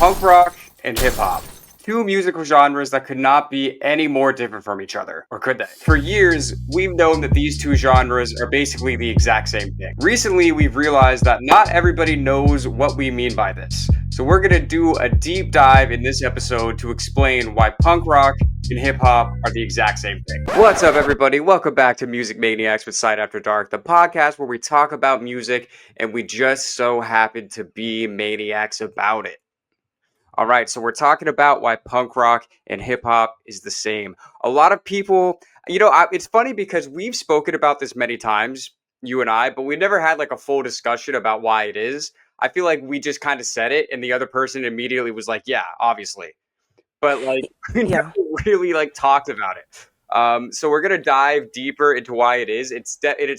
Punk rock and hip hop. Two musical genres that could not be any more different from each other, or could they? For years, we've known that these two genres are basically the exact same thing. Recently, we've realized that not everybody knows what we mean by this. So we're gonna do a deep dive in this episode to explain why punk rock and hip hop are the exact same thing. What's up, everybody? Welcome back to Music Maniacs with Sight After Dark, the podcast where we talk about music and we just so happen to be maniacs about it. All right, so we're talking about why punk rock and hip hop is the same. A lot of people, it's funny because we've spoken about this many times, you and I, but we never had like a full discussion about why it is. I feel like we just kind of said it, and the other person immediately was like, "Yeah, obviously," but like we never Yeah. really like talked about it. So we're gonna dive deeper into why it is. It's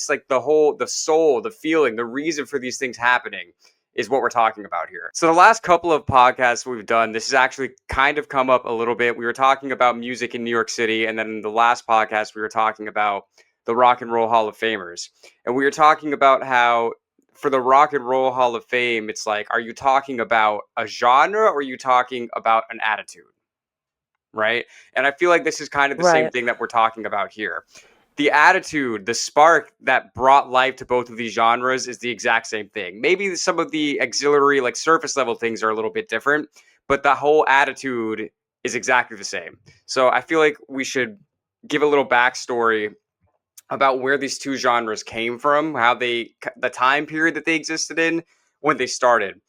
like the soul, the feeling, the reason for these things happening is what we're talking about here. So the last couple of podcasts we've done, this has actually kind of come up a little bit. We were talking about music in New York City, and then in the last podcast we were talking about the Rock and Roll Hall of Famers. And we were talking about how for the Rock and Roll Hall of Fame, it's like, are you talking about a genre or are you talking about an attitude? Right? And I feel like this is kind of the same Right. thing that we're talking about here. The attitude, the spark that brought life to both of these genres is the exact same thing. Maybe some of the auxiliary, like surface level things are a little bit different, but the whole attitude is exactly the same. So I feel like we should give a little backstory about where these two genres came from, the time period that they existed in when they started,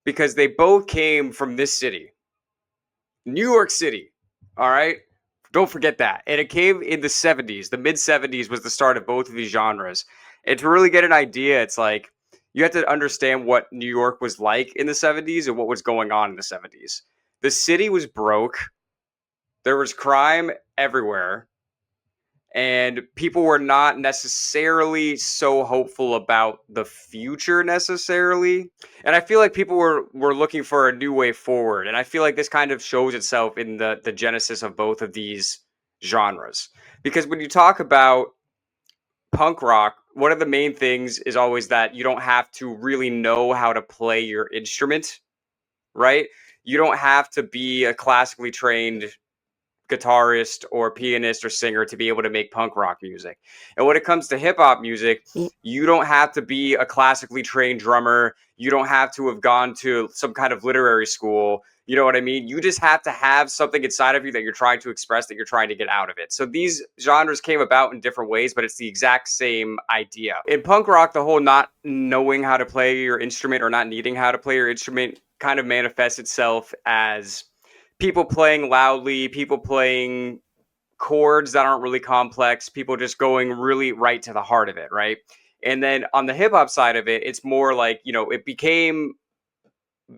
because they both came from this city, New York City. All right. Don't forget that. And it came in the 70s. The mid 70s was the start of both of these genres. And to really get an idea, it's like you have to understand what New York was like in the 70s and what was going on in the 70s. The city was broke, there was crime everywhere, and people were not necessarily so hopeful about the future necessarily. And I feel like people were looking for a new way forward, and I feel like this kind of shows itself in the genesis of both of these genres, because when you talk about punk rock, one of the main things is always that you don't have to really know how to play your instrument, right? You don't have to be a classically trained guitarist or pianist or singer to be able to make punk rock music. And when it comes to hip hop music, Y- you don't have to be a classically trained drummer. You don't have to have gone to some kind of literary school. You know what I mean? You just have to have something inside of you that you're trying to express, that you're trying to get out of it. So these genres came about in different ways, but it's the exact same idea. In punk rock, the whole not knowing how to play your instrument or not needing how to play your instrument kind of manifests itself as people playing loudly, people playing chords that aren't really complex, people just going really right to the heart of it, right? And then on the hip hop side of it, it's more like, it became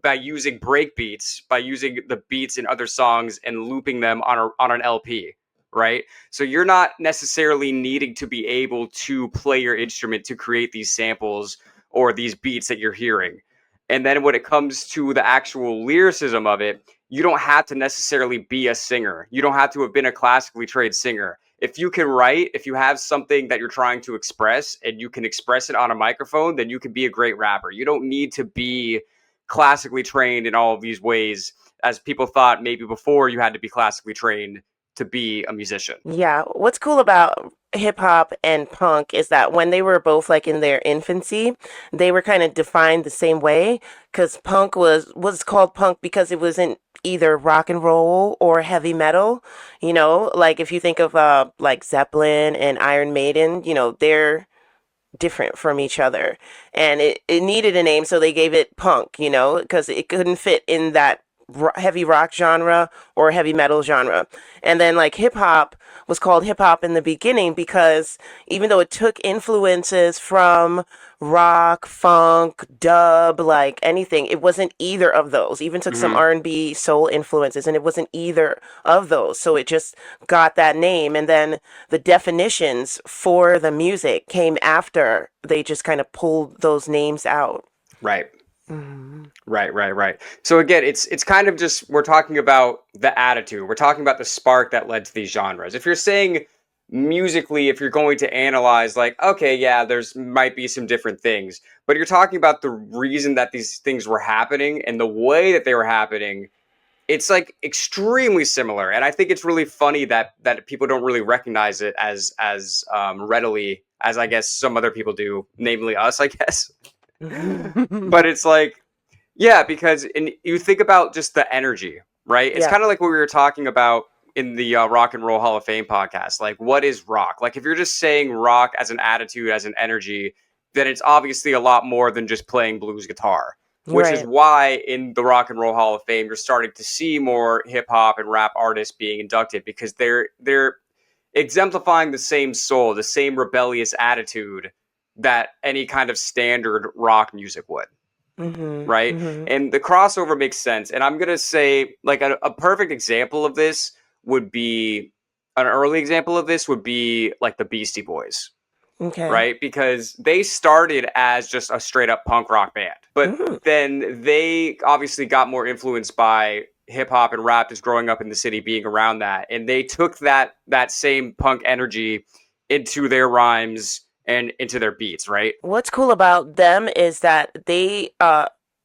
by using break beats, by using the beats in other songs and looping them on an LP, right? So you're not necessarily needing to be able to play your instrument to create these samples or these beats that you're hearing. And then when it comes to the actual lyricism of it, you don't have to necessarily be a singer. You don't have to have been a classically trained singer. If you can write, if you have something that you're trying to express and you can express it on a microphone, then you can be a great rapper. You don't need to be classically trained in all of these ways, as people thought maybe before you had to be classically trained to be a musician. Yeah. What's cool about hip hop and punk is that when they were both like in their infancy, they were kind of defined the same way because punk was called punk because it wasn't either rock and roll or heavy metal. Like if you think of like Zeppelin and Iron Maiden, they're different from each other. And it needed a name, so they gave it punk, because it couldn't fit in that heavy rock genre or heavy metal genre. And then like hip hop was called hip hop in the beginning because even though it took influences from rock, funk, dub, like anything, it wasn't either of those. Even took some Mm-hmm. R&B soul influences and it wasn't either of those. So it just got that name. And then the definitions for the music came after they just kind of pulled those names out. Right. Mhm. Right. So again, it's kind of just, we're talking about the attitude. We're talking about the spark that led to these genres. If you're saying musically, if you're going to analyze, like, okay, yeah, there's might be some different things, but you're talking about the reason that these things were happening and the way that they were happening. It's like extremely similar, and I think it's really funny that people don't really recognize it as readily as I guess some other people do, namely us, I guess. But it's like, yeah, because you think about just the energy, right? It's Yeah. kind of like what we were talking about in the Rock and Roll Hall of Fame podcast. Like, what is rock? Like, if you're just saying rock as an attitude, as an energy, then it's obviously a lot more than just playing blues guitar. Which is Right. why in the Rock and Roll Hall of Fame, you're starting to see more hip hop and rap artists being inducted because they're exemplifying the same soul, the same rebellious attitude that any kind of standard rock music would, Mhm. right? Mhm. And the crossover makes sense. And I'm gonna say, like, a perfect example of this would be an early example of this would be like the Beastie Boys, Okay. right? Because they started as just a straight up punk rock band, but Mhm. then they obviously got more influenced by hip hop and rap, just growing up in the city, being around that, and they took that same punk energy into their rhymes and into their beats, right? What's cool about them is that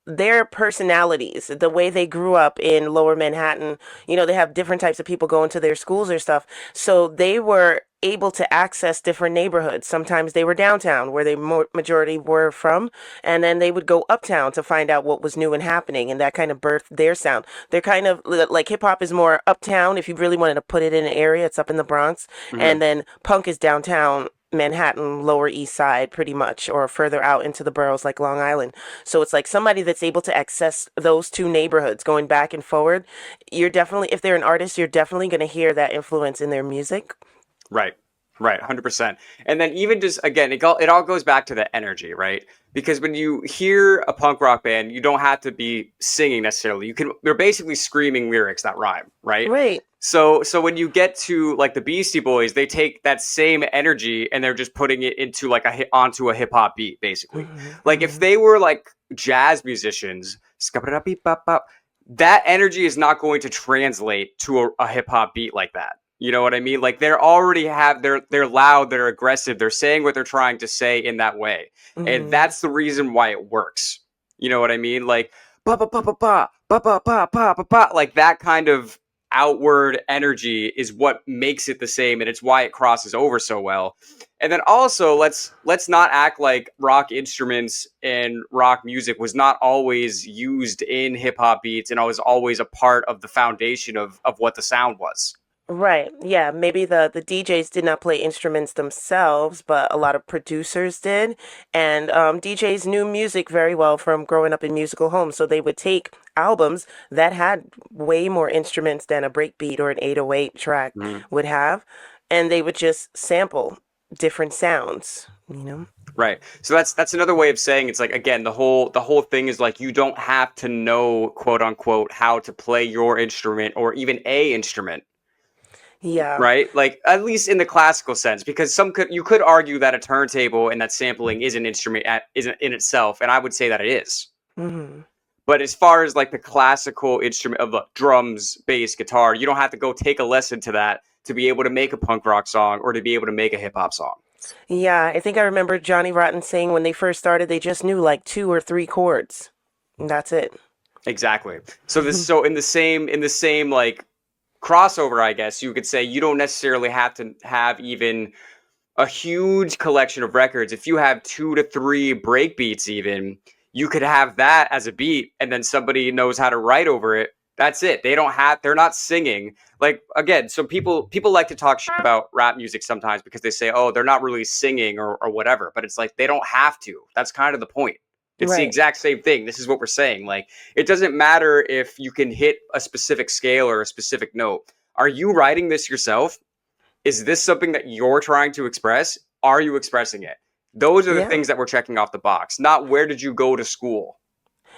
their personalities, the way they grew up in lower Manhattan, they have different types of people going to their schools or stuff. So they were able to access different neighborhoods. Sometimes they were downtown where they majority were from, and then they would go uptown to find out what was new and happening, and that kind of birthed their sound. They're kind of like hip hop is more uptown. If you really wanted to put it in an area, it's up in the Bronx, Mm-hmm. and then punk is downtown Manhattan, Lower East Side, pretty much, or further out into the boroughs like Long Island. So it's like somebody that's able to access those two neighborhoods going back and forward. You're definitely, if they're an artist, you're definitely going to hear that influence in their music. Right. Right, 100%. And then even just again, it all goes back to the energy, right? Because when you hear a punk rock band, you don't have to be singing necessarily. They're basically screaming lyrics that rhyme, right? Right. So when you get to like the Beastie Boys, they take that same energy and they're just putting it into like onto a hip hop beat, basically. Hmm. Like if Hmm. they were like jazz musicians, that energy is not going to translate to a hip hop beat like that. You know what I mean? Like they're loud, they're aggressive, they're saying what they're trying to say in that way. And Hmm. that's the reason why it works. You know what I mean? Like ba ba ba ba ba ba ba ba ba ba ba, like that kind of outward energy is what makes it the same, and it's why it crosses over so well. And then also let's not act like rock instruments and rock music was not always used in hip hop beats and was always a part of the foundation of what the sound was. Right. Yeah. Maybe the DJs did not play instruments themselves, but a lot of producers did. And DJs knew music very well from growing up in musical homes. So they would take albums that had way more instruments than a breakbeat or an 808 track Mhm. would have, and they would just sample different sounds. Right. So that's another way of saying it's like again the whole thing is like you don't have to know quote unquote how to play your instrument or even a instrument, Yeah. right? Like at least in the classical sense, because you could argue that a turntable and that sampling is an instrument isn't in itself, and I would say that it is. Hmm. But as far as like the classical instrument of drums, bass, guitar, you don't have to go take a lesson to that to be able to make a punk rock song or to be able to make a hip hop song. Yeah. I think I remember Johnny Rotten saying when they first started, they just knew like two or three chords. And that's it. Exactly. So in the same like crossover, I guess you could say you don't necessarily have to have even a huge collection of records. If you have 2 to 3 break beats, even you could have that as a beat, and then somebody knows how to write over it. That's it. They're not singing. Like again, so people like to talk shit about rap music sometimes because they say, oh, they're not really singing or whatever. But it's like they don't have to. That's kind of the point. It's the Right. exact same thing. This is what we're saying. Like it doesn't matter if you can hit a specific scale or a specific note. Are you writing this yourself? Is this something that you're trying to express? Are you expressing it? Those are the Yeah. things that we're checking off the box, not where did you go to school?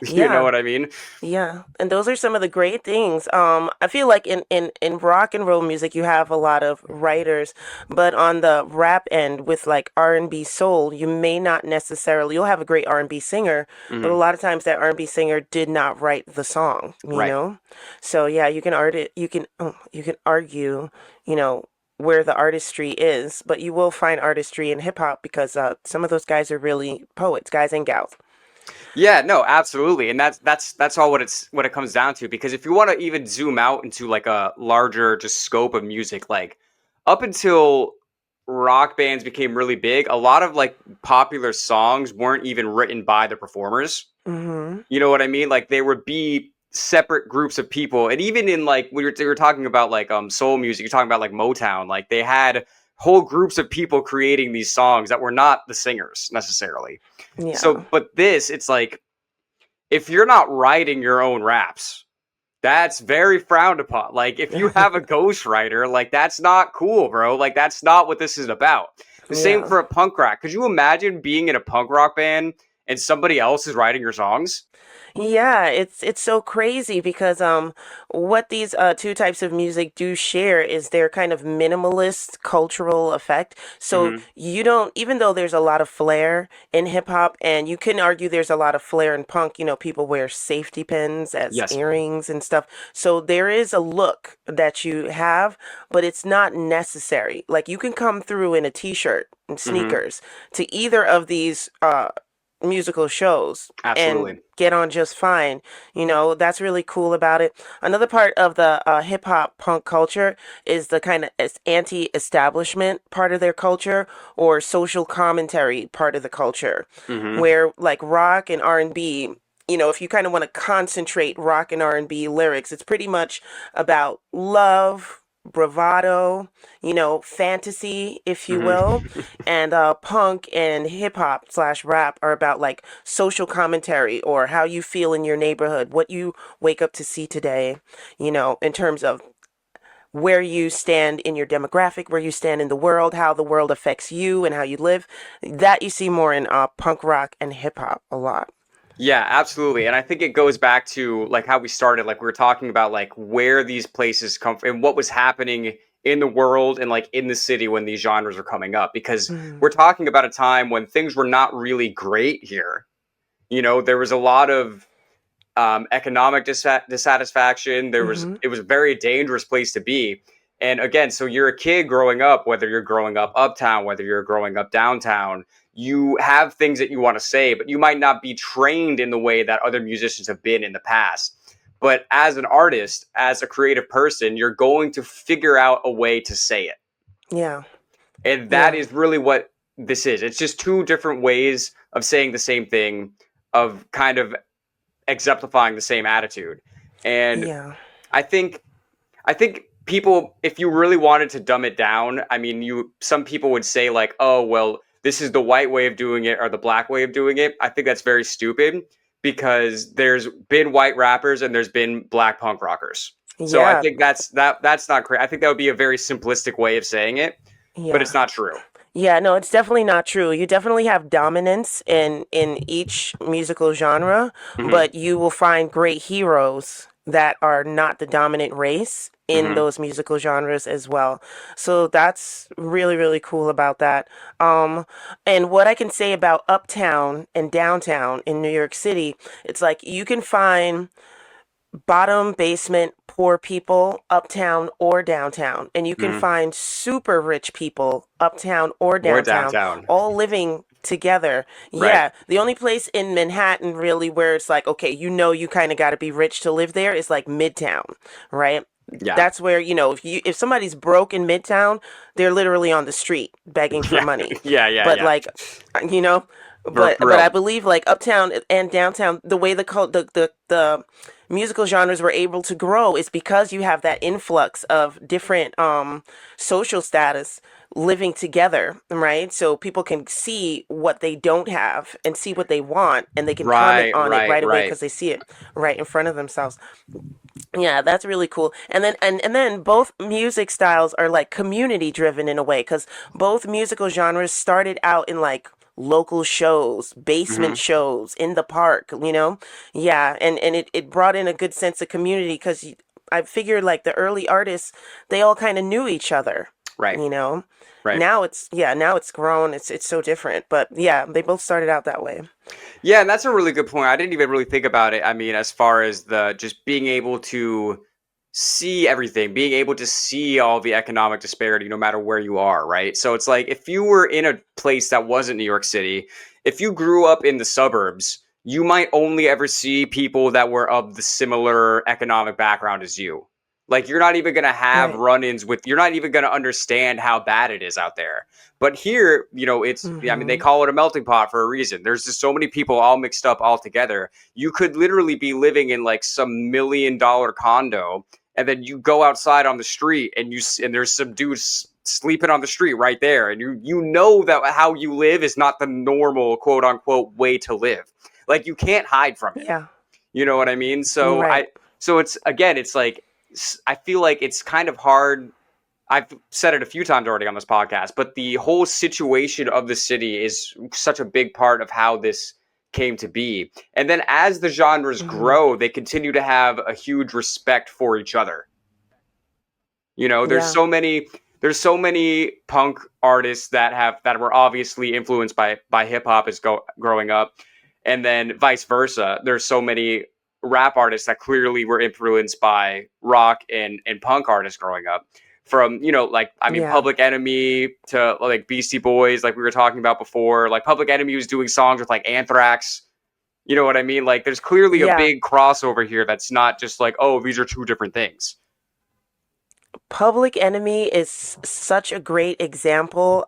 You know Yeah. what I mean? Yeah, and those are some of the great things. I feel like in rock and roll music, you have a lot of writers, but on the rap end with like R&B soul, you may not necessarily. You'll have a great R&B singer, but a Hmm. lot of times that R&B singer did not write the song. You Right. know, so yeah, you can argue, you know, where the artistry is, but you will find artistry in hip hop because some of those guys are really poets, guys and gals. Yeah, no, absolutely. And that's all what it comes down to. Because if you want to even zoom out into like a larger just scope of music, like up until rock bands became really big, a lot of like popular songs weren't even written by the performers. Mm-hmm. You know what I mean? Like they would be separate groups of people. And even in like when you're talking about like soul music, you're talking about like Motown, like they had whole groups of people creating these songs that were not the singers necessarily. Yeah. So, but this, it's like if you're not writing your own raps, that's very frowned upon. Like if you have a ghostwriter, like that's not cool, bro. Like that's not what this is about. The same Yeah. for a punk rock. Could you imagine being in a punk rock band and somebody else is writing your songs? Yeah, it's so crazy because what these two types of music do share is their kind of minimalist cultural effect. So Mm-hmm. you don't, even though there's a lot of flair in hip hop, and you can argue there's a lot of flair in punk, people wear safety pins as Yes. earrings and stuff. So there is a look that you have, but it's not necessary. Like you can come through in a t-shirt and Mm-hmm. sneakers to either of these musical shows and Absolutely. get on just fine. That's really cool about it. Another part of the hip hop punk culture is the kind of anti-establishment part of their culture or social commentary part of the culture, Mm-hmm. where like rock and R&B, if you kind of want to concentrate rock and R&B lyrics, it's pretty much about love, bravado, fantasy, if you will. Mm-hmm. And punk and hip hop slash rap are about like social commentary or how you feel in your neighborhood, what you wake up to see today, in terms of where you stand in your demographic, where you stand in the world, how the world affects you and how you live. That you see more in punk rock and hip hop a lot. Yeah, absolutely. And I think it goes back to like how we started, like we were talking about like where these places come from and what was happening in the world and like in the city when these genres are coming up. Because Mm, we're talking about a time when things were not really great here. There was a lot of economic dissatisfaction. mm-hmm. It was a very dangerous place to be. And again, so you're a kid growing up, whether you're growing up uptown, whether you're growing up downtown, you have things that you want to say, but you might not be trained in the way that other musicians have been in the past. But as an artist, as a creative person, you're going to figure out a way to say it. Yeah, And that yeah, is really what this is. It's just two different ways of saying the same thing, of kind of exemplifying the same attitude. And yeah, I think I think people, if you really wanted to dumb it down, I mean, some people would say like, oh well, this is the white way of doing it or the black way of doing it. I think that's very stupid because there's been white rappers and there's been black punk rockers. So I yeah, think that's not correct. I think that would be a very simplistic way of saying it, but yeah. it's not true. Yeah, no, it's definitely not true. You definitely have dominance in each musical genre, Hmm. but you will find great heroes that are not the dominant race in Hmm. those musical genres as well. So that's really, really cool about that. Um, and what I can say about uptown and downtown in New York City, it's like you can find bottom basement poor people uptown or downtown, and you can Hmm. find super rich people uptown or Or downtown, downtown, all living together. right? Yeah, the only place in Manhattan really where it's like, okay, you kind of got to be rich to live there is like Midtown, right? Yeah, That's where, if somebody's broke in Midtown, they're literally on the street begging for yeah, money. yeah, yeah, But yeah. like, you know, For but I real, believe like uptown and downtown, the way the musical genres were able to grow is because you have that influx of different social status living together, right? So people can see what they don't have and see what they want, and they can comment right, on it right, right away right. because they see it right in front of themselves. Yeah, that's really cool. And then both music styles are like community driven in a way because both musical genres started out in like local shows, Hmm. basement shows in the park, Yeah, and it brought in a good sense of community because I figured like the early artists, they all kind of knew each other, Right, you know. right. Now it's grown. It's so different. But yeah, they both started out that way. Yeah, and that's a really good point. I didn't even really think about it. I mean, as far as the just being able to see everything, being able to see all the economic disparity no matter where you are, right? So it's like if you were in a place that wasn't New York City, if you grew up in the suburbs, you might only ever see people that were of the similar economic background as you. Like you're not even going to have Right. run-ins with, you're not even going to understand how bad it is out there. But here, it's, I mean, they Mm-hmm. call it a melting pot for a reason. There's just so many people all mixed up all together. You could literally be living in like some $1 million condo, and then you go outside on the street and there's some dudes sleeping on the street right there, and you know that how you live is not the normal quote unquote way to live. Like you can't hide from it. Yeah. You know what I mean? Right. So it's again, it's like I feel like it's kind of hard. I've said it a few times already on this podcast, but the whole situation of the city is such a big part of how this came to be. And then as the genres Mm-hmm. grow, they continue to have a huge respect for each other. Yeah. There's so many punk artists that were obviously influenced by hip hop growing up, and then vice versa. There's so many rap artists that clearly were influenced by rock and punk artists growing up. From like I mean, Yeah. Public Enemy to like Beastie Boys, like we were talking about before. Like Public Enemy was doing songs with like Anthrax. You know what I mean? Like there's clearly a Yeah. big crossover here. That's not just like, oh, these are two different things. Public Enemy is such a great example.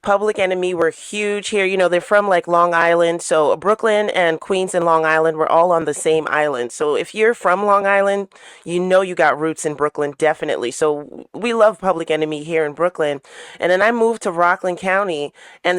Public Enemy were huge here. They're from like Long Island. So Brooklyn and Queens and Long Island were all on the same island. So if you're from Long Island, you got roots in Brooklyn, definitely. So we love Public Enemy here in Brooklyn. And then I moved to Rockland County, and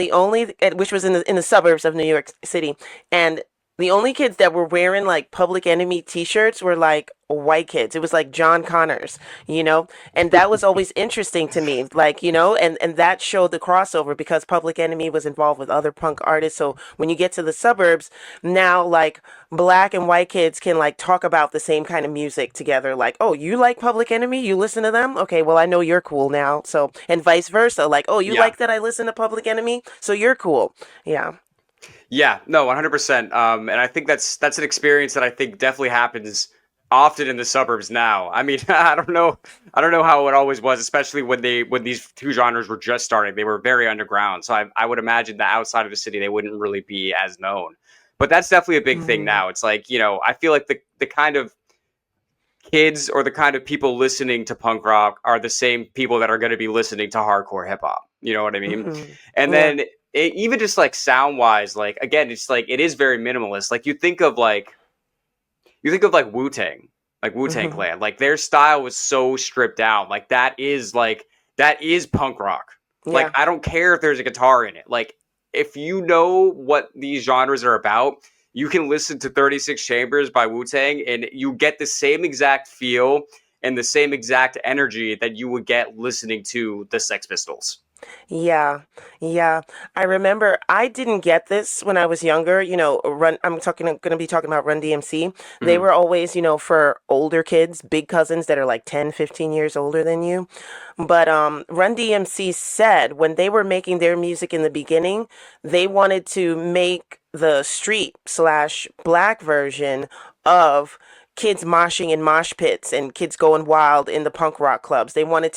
which was in the suburbs of New York City. And the only kids that were wearing like Public Enemy t-shirts were like white kids. It was like John Connors, and that was always interesting to me, like, and that showed the crossover because Public Enemy was involved with other punk artists. So when you get to the suburbs, now like black and white kids can like talk about the same kind of music together. Like, oh, you like Public Enemy? You listen to them? Okay, well, I know you're cool now. So, and vice versa. Like, oh, you Yeah. like that I listen to Public Enemy? So you're cool. Yeah. Yeah, no, 100%. And I think that's an experience that I think definitely happens often in the suburbs now. I mean, I don't know how it always was, especially when these two genres were just starting. They were very underground, so I would imagine that outside of the city they wouldn't really be as known. But that's definitely a big thing Hmm. now. It's like I feel like the kind of kids or the kind of people listening to punk rock are the same people that are going to be listening to hardcore hip hop. You know what I mean? Hmm. And Yeah. then even just like sound wise, like again, it's like it is very minimalist. Like you think of like Wu Tang Hmm. Clan, like their style was so stripped down. That is punk rock. Like Yeah. I don't care if there's a guitar in it. Like if you know what these genres are about, you can listen to 36 Chambers by Wu Tang and you get the same exact feel and the same exact energy that you would get listening to the Sex Pistols. Yeah, yeah. I remember I didn't get this when I was younger. I'm going to be talking about Run DMC. They Mhm. were always, for older kids, big cousins that are like 10, 15 years older than you. But Run DMC said when they were making their music in the beginning, they wanted to make the street slash black version of kids moshing in mosh pits and kids going wild in the punk rock clubs. They wanted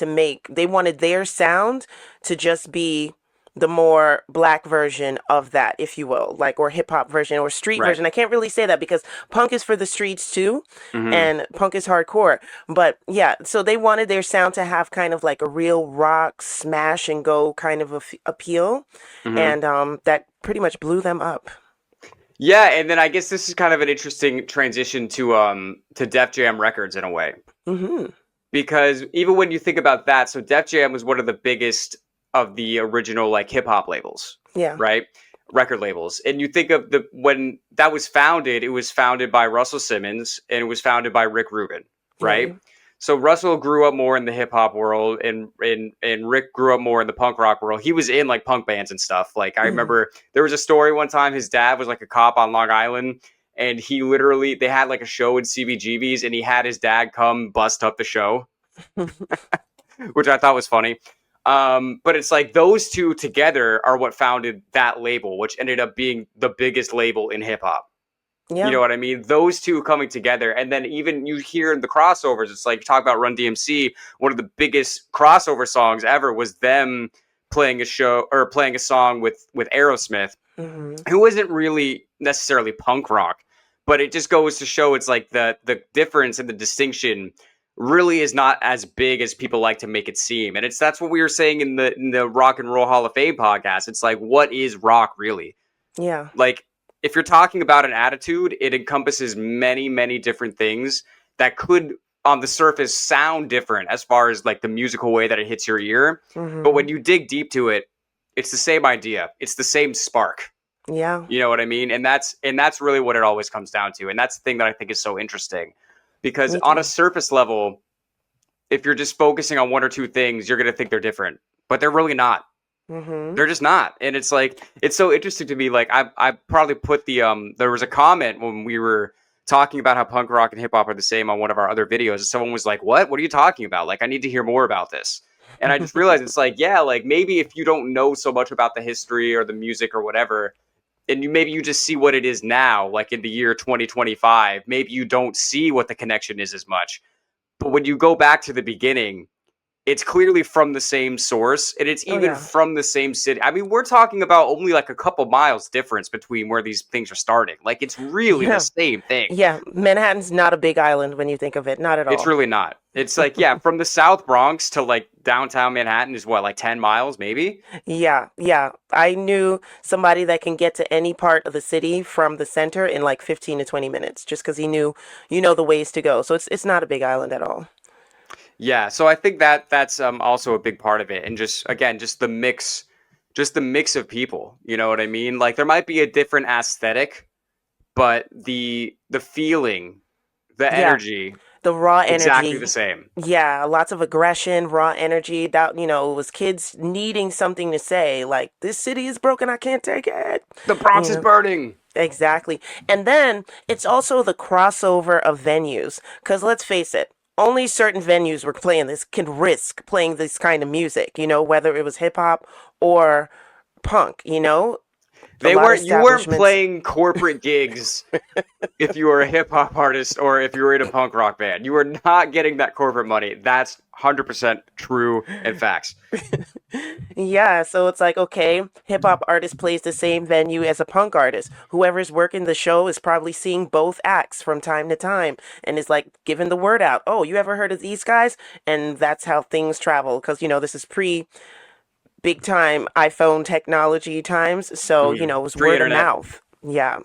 their sound to just be the more black version of that, if you will, like, or hip hop version or street Right. version. I can't really say that because punk is for the streets too, Mhm. and punk is hardcore. But yeah, so they wanted their sound to have kind of like a real rock smash and go kind of appeal, Mhm. and that pretty much blew them up. Yeah, and then I guess this is kind of an interesting transition to Def Jam Records in a way. Hmm. Because even when you think about that, so Def Jam was one of the biggest of the original like hip hop labels, Yeah. right? Record labels. And you think of the when that was founded, it was founded by Russell Simmons and it was founded by Rick Rubin, right? Right. So Russell grew up more in the hip hop world and Rick grew up more in the punk rock world. He was in like punk bands and stuff. Like I Hmm. remember there was a story one time his dad was like a cop on Long Island and he literally they had like a show in CBGB's and he had his dad come bust up the show, which I thought was funny. But it's like those two together are what founded that label, which ended up being the biggest label in hip hop. You Yeah. know what I mean? Those two coming together, and then even you hear the crossovers. It's like, talk about Run DMC. One of the biggest crossover songs ever was them playing a show or playing a song with Aerosmith, Hmm. who isn't really necessarily punk rock, but it just goes to show it's like the difference and the distinction really is not as big as people like to make it seem. And that's what we were saying in the Rock and Roll Hall of Fame podcast. It's like, what is rock really? Yeah. Like, if you're talking about an attitude, it encompasses many different things that could on the surface sound different as far as like the musical way that it hits your ear, but when Hmm. you dig deep to it, it's the same idea. It's the same spark. Yeah. You know what I mean? And that's really what it always comes down to. And that's the thing that I think is so interesting. Because Me on a too. surface level, if you're just focusing on one or two things, you're going to think they're different. But they're really not. Hmm. They're just not. And it's like, it's so interesting to me. Like, I probably put there was a comment when we were talking about how punk rock and hip hop are the same on one of our other videos. Someone was like, what are you talking about? Like, I need to hear more about this. And I just realized it's like, yeah, like maybe if you don't know so much about the history or the music or whatever, and maybe you just see what it is now, like in the year 2025, maybe you don't see what the connection is as much. But when you go back to the beginning, it's clearly from the same source, and it's Oh even yeah. from the same city. I mean, we're talking about only like a couple miles difference between where these things are starting. Like, it's really the Yeah. same thing. Yeah. Manhattan's not a big island when you think of it. Not at It's all. really not. It's like, yeah, from the South Bronx to like downtown Manhattan is what, like 10 miles maybe? Yeah, yeah. I knew somebody that can get to any part of the city from the center in like 15 to 20 minutes just because he knew, the ways to go. So it's not a big island at all. Yeah, so I think that's also a big part of it, and just again, just the mix of people. You know what I mean? Like, there might be a different aesthetic, but the feeling, the Yeah, energy, the raw exactly energy. the same. Yeah, lots of aggression, raw energy. That, it was kids needing something to say, like, this city is broken, I can't take it. The You Bronx is know, burning. exactly. And then it's also the crossover of venues. Because let's face it, only certain venues were playing this can risk playing this kind of music, whether it was hip hop or punk, a They lot of weren't. You weren't establishments. playing corporate gigs if you were a hip hop artist or if you were in a punk rock band. You were not getting that corporate money. That's 100% true and facts. Yeah, so it's like, okay, hip hop artist plays the same venue as a punk artist. Whoever's working the show is probably seeing both acts from time to time and is like giving the word out. Oh, you ever heard of these guys? And that's how things travel because, this is pre big time iPhone technology times. So, it was word of Pre-internet. mouth. Yeah.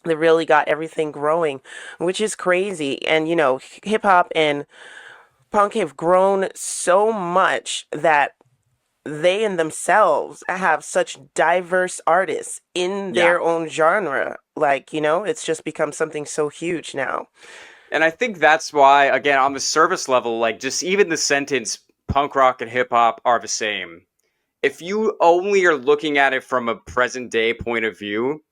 They really got everything growing, which is crazy. And, hip hop and punk have grown so much that they in themselves have such diverse artists in Yeah. their own genre. Like, it's just become something so huge now. And I think that's why, again, on the surface level, like just even the sentence punk rock and hip hop are the same. If you only are looking at it from a present day point of view,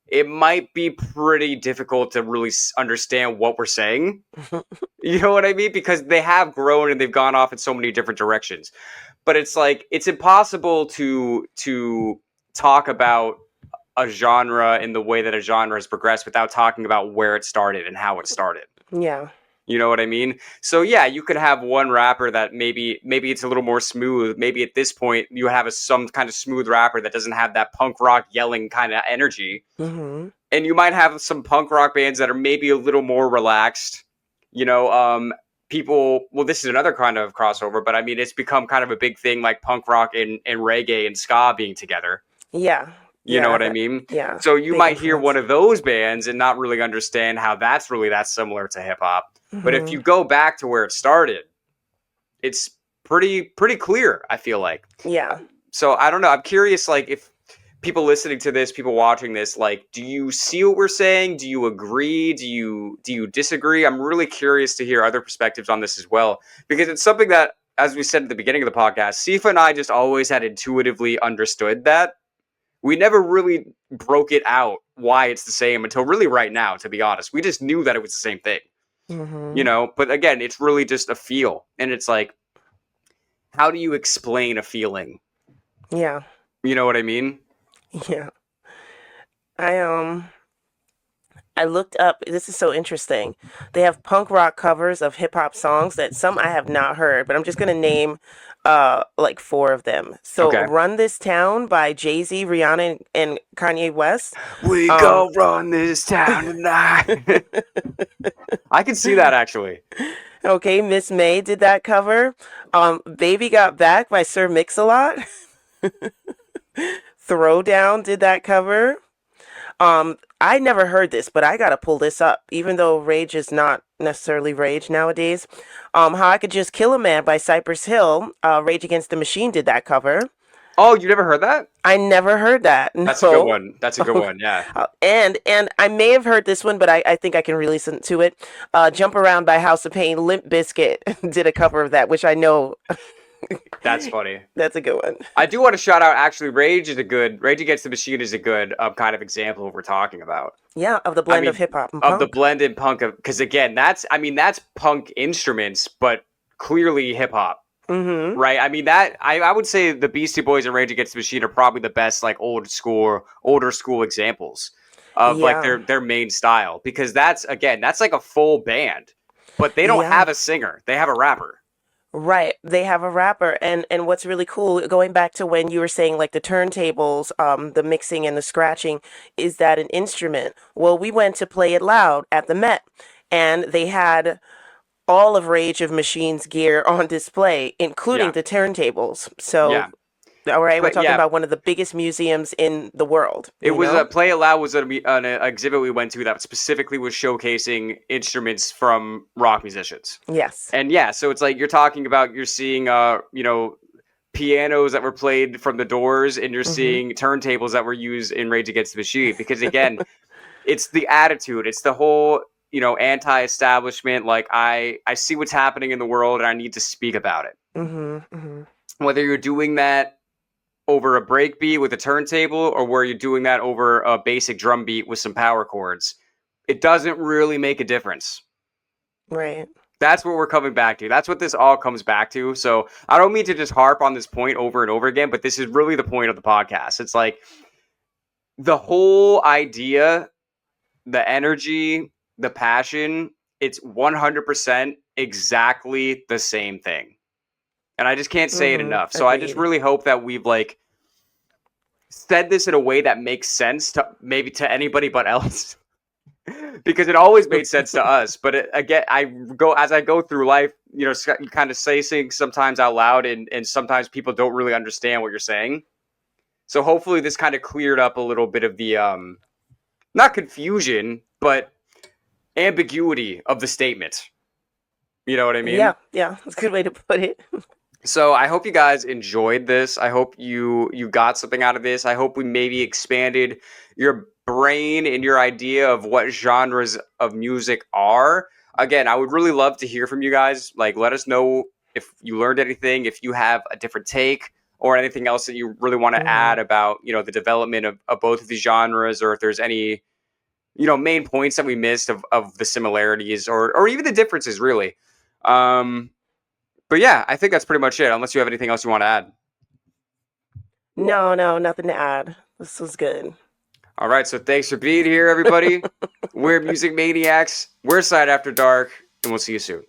it might be pretty difficult to really understand what we're saying. You know what I mean? Because they have grown and they've gone off in so many different directions. But it's like it's impossible to talk about a genre in the way that a genre has progressed without talking about where it started and how it started. Yeah. You know what I mean? So yeah, you could have one rapper that maybe it's a little more smooth. Maybe at this point you have some kind of smooth rapper that doesn't have that punk rock yelling kind of energy. Hmm. And you might have some punk rock bands that are maybe a little more relaxed. You know, people. Well, this is another kind of crossover, but I mean, it's become kind of a big thing, like punk rock and reggae and ska being together. Yeah. You know Yeah. what I mean? Yeah. So you Big might hear one influence. of those bands and not really understand how that's really that similar to hip hop. But if Hmm. you go back to where it started, it's pretty clear, I feel like. Yeah. So I don't know. I'm curious, like, if people listening to this, people watching this, like, do you see what we're saying? Do you agree? Do you disagree? I'm really curious to hear other perspectives on this as well, because it's something that, as we said at the beginning of the podcast, Sifa and I just always had intuitively understood that. We never really broke it out why it's the same until really right now, to be honest. We just knew that it was the same thing, you Hmm. know? But again, it's really just a feel. And it's like, how do you explain a feeling? Yeah. You know what I mean? Yeah. I I looked up, this is so interesting. They have punk rock covers of hip hop songs that some I have not heard, but I'm just going to name like four of them. So Okay. Run This Town by Jay-Z, Rihanna, and Kanye West. We Um, go run this town tonight. I can see that actually. okay, Miss May did that cover. Baby Got Back by Sir Mix-a-Lot. Throwdown did that cover. I never heard this, but I gotta pull this up. Even though Rage is not necessarily Rage nowadays. How I Could Just Kill a Man by Cypress Hill. Rage Against the Machine did that cover. Oh, you never heard that? I never heard that. That's a good No. one. That's a good one. Yeah. And I may have heard this one, but I think I can re-listen to it. Jump Around by House of Pain. Limp Bizkit did a cover of that, which I know That's funny. that's a good one. I do want to shout out actually Rage Against the Machine is a good kind of example of what we're talking about. Yeah, of the I blend mean, of hip hop and of the punk. blended punk because again, that's punk instruments, but clearly hip hop. Mm-hmm. Right. I mean that I would say the Beastie Boys and Rage Against the Machine are probably the best like older school examples of like Yeah. their main style because that's like a full band, but they don't Yeah. have a singer. They have a rapper. Right. They have a rapper, and what's really cool, going back to when you were saying like the turntables, the mixing and the scratching, is that an instrument? Well, we went to Play It Loud at the Met, and they had all of Rage of Machine's gear on display, including Yeah. the turntables. So, Yeah. all right, we're But talking yeah, about one of the biggest museums in the world, it you was know? Play It Loud was an exhibit we went to that specifically was showcasing instruments from rock musicians. Yes. And yeah, so it's like you're seeing pianos that were played from the Doors and you're Mm-hmm. seeing turntables that were used in Rage Against the Machine because again, it's the attitude, it's the whole, anti-establishment like I see what's happening in the world and I need to speak about it. Mm-hmm. Mm-hmm. Whether you're doing that over a breakbeat with a turntable or where you're doing that over a basic drum beat with some power chords, it doesn't really make a difference. Right. That's what we're coming back to. That's what this all comes back to. So I don't mean to just harp on this point over and over again, but this is really the point of the podcast. It's like the whole idea, the energy, the passion, it's 100% exactly the same thing. And I just can't say it Mm-hmm. enough. So I just Agreed. really hope that we've like said this in a way that makes sense to maybe to anybody but else. Because it always made sense to us. But again, as I go through life, you kind of say things sometimes out loud, and sometimes people don't really understand what you're saying. So hopefully, this kind of cleared up a little bit of the not confusion, but ambiguity of the statement. You know what I mean? Yeah. Yeah. That's a good way to put it. So I hope you guys enjoyed this. I hope you got something out of this. I hope we maybe expanded your brain and your idea of what genres of music are. Again, I would really love to hear from you guys. Like, let us know if you learned anything, if you have a different take or anything else that you really want to Mm-hmm. add about, the development of both of these genres, or if there's any, main points that we missed of the similarities or even the differences, really. But yeah, I think that's pretty much it, unless you have anything else you want to add. No, no, nothing to add. This was good. All right, so thanks for being here, everybody. We're Music Maniacs. We're Side After Dark, and we'll see you soon.